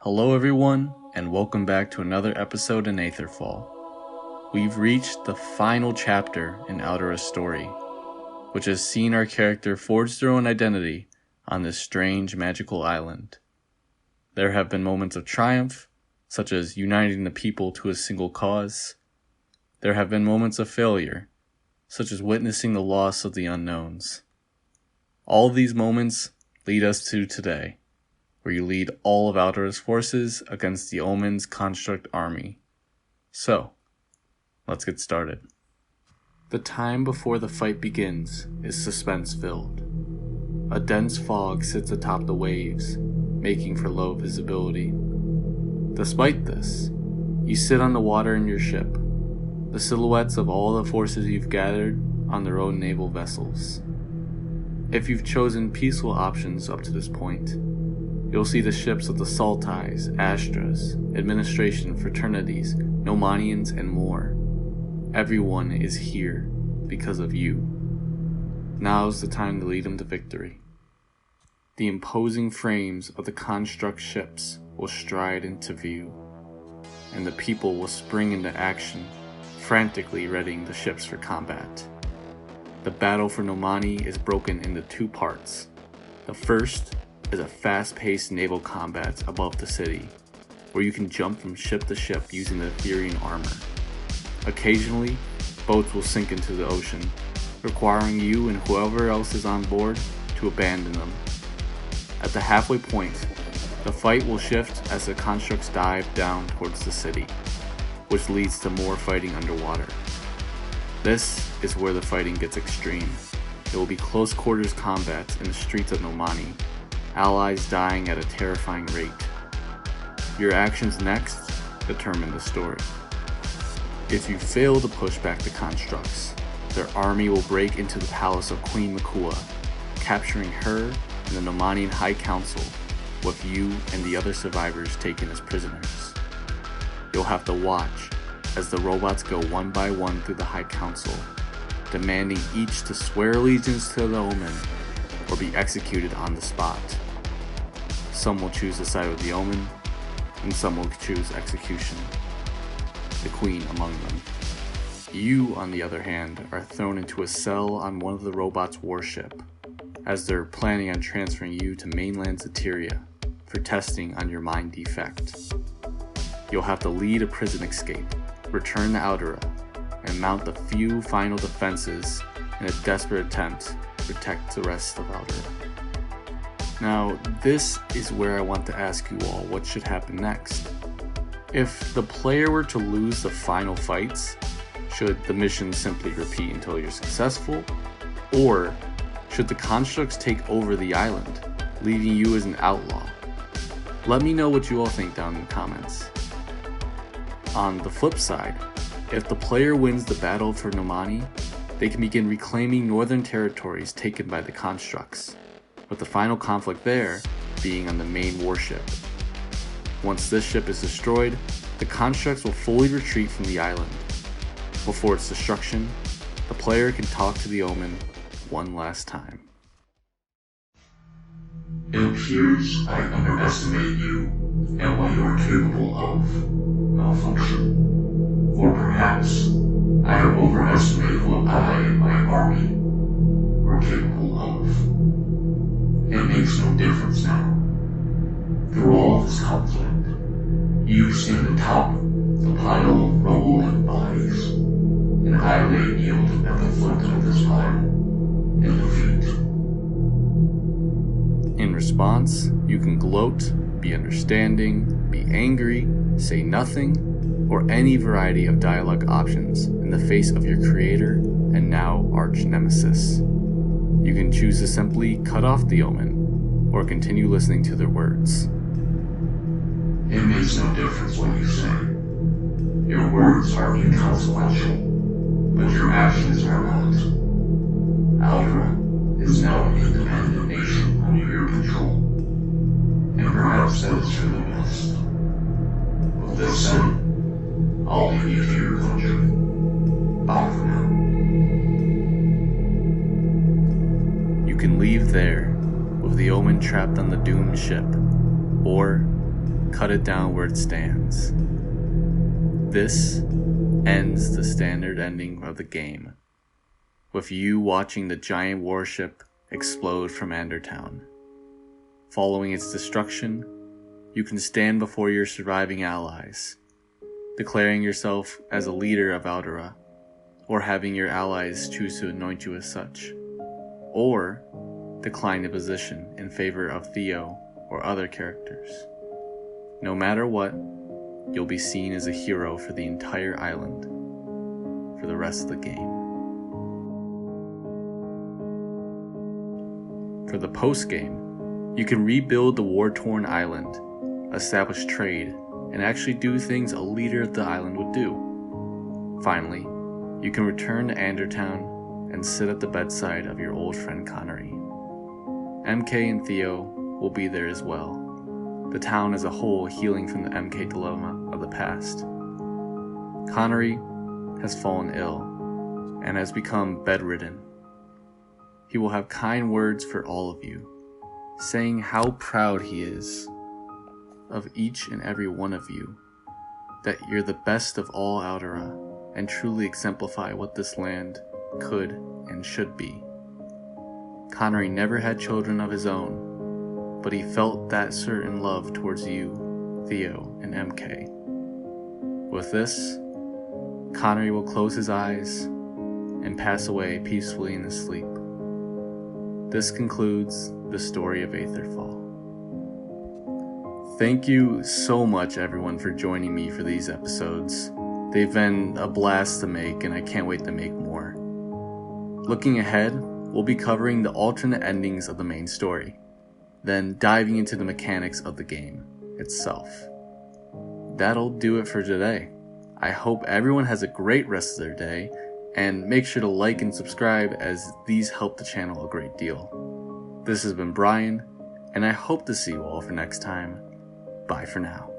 Hello everyone, and welcome back to another episode in Aetherfall. We've reached the final chapter in Aldera's story, which has seen our character forge their own identity on this strange magical island. There have been moments of triumph, such as uniting the people to a single cause. There have been moments of failure, such as witnessing the loss of the unknowns. All of these moments lead us to today, where you lead all of Aldera's forces against the Omen's construct army. So, let's get started. The time before the fight begins is suspense-filled. A dense fog sits atop the waves, making for low visibility. Despite this, you sit on the water in your ship, the silhouettes of all the forces you've gathered on their own naval vessels. If you've chosen peaceful options up to this point, you'll see the ships of the Sultais, Astras, administration, fraternities, Nomanians, and more. Everyone is here because of you. Now's the time to lead them to victory. The imposing frames of the construct ships will stride into view, and the people will spring into action, frantically readying the ships for combat. The battle for Nomani is broken into two parts. The first is a fast-paced naval combat above the city, where you can jump from ship to ship using the Etherean armor. Occasionally, boats will sink into the ocean, requiring you and whoever else is on board to abandon them. At the halfway point, the fight will shift as the constructs dive down towards the city, which leads to more fighting underwater. This is where the fighting gets extreme. It will be close quarters combat in the streets of Nomani, allies dying at a terrifying rate. Your actions next determine the story. If you fail to push back the constructs, their army will break into the palace of Queen Makua, capturing her and the Nomanian High Council, with you and the other survivors taken as prisoners. You'll have to watch as the robots go one by one through the High Council, demanding each to swear allegiance to the Omen or be executed on the spot. Some will choose the side of the Omen, and some will choose execution, the Queen among them. You, on the other hand, are thrown into a cell on one of the robots' warship, as they're planning on transferring you to mainland Zeteria for testing on your mind defect. You'll have to lead a prison escape, return to Aldera, and mount the few final defenses in a desperate attempt to protect the rest of Aldera. Now, this is where I want to ask you all what should happen next. If the player were to lose the final fights, should the mission simply repeat until you're successful? Or should the constructs take over the island, leaving you as an outlaw? Let me know what you all think down in the comments. On the flip side, if the player wins the battle for Nomani, they can begin reclaiming northern territories taken by the constructs, with the final conflict there being on the main warship. Once this ship is destroyed, the constructs will fully retreat from the island. Before its destruction, the player can talk to the Omen one last time. It appears I underestimated you and what you are capable of. Malfunction. Or perhaps I have overestimated what I and my army were capable of. It makes no difference now. Through all this conflict, you stand atop the pile of rubble and bodies, and I lay kneeled at the foot of this pile in defeat. In response, you can gloat, be understanding, be angry, say nothing, or any variety of dialogue options in the face of your creator and now arch-nemesis. You can choose to simply cut off the Omen, or continue listening to their words. It makes no difference what you say. Your words are inconsequential, but your actions are not. Aldera is now an independent nation under your control, and perhaps that is for the best. With this said, I'll leave you to your country. Bye for now. You can leave there, with the Omen trapped on the doomed ship, or cut it down where it stands. This ends the standard ending of the game, with you watching the giant warship explode from Andertown. Following its destruction, you can stand before your surviving allies, declaring yourself as a leader of Aldera, or having your allies choose to anoint you as such, or decline the position in favor of Theo or other characters. No matter what, you'll be seen as a hero for the entire island for the rest of the game. For the post-game, you can rebuild the war-torn island, establish trade, and actually do things a leader of the island would do. Finally, you can return to Andertown and sit at the bedside of your old friend Connery. MK and Theo will be there as well, the town as a whole healing from the MK dilemma of the past. Connery has fallen ill and has become bedridden. He will have kind words for all of you, saying how proud he is of each and every one of you, that you're the best of all Aldera and truly exemplify what this land could and should be. Connery never had children of his own, but he felt that certain love towards you, Theo, and MK. With this, Connery will close his eyes and pass away peacefully in his sleep. This concludes the story of Aetherfall. Thank you so much everyone for joining me for these episodes. They've been a blast to make and I can't wait to make more. Looking ahead, we'll be covering the alternate endings of the main story, then diving into the mechanics of the game itself. That'll do it for today. I hope everyone has a great rest of their day, and make sure to like and subscribe as these help the channel a great deal. This has been Brian, and I hope to see you all for next time. Bye for now.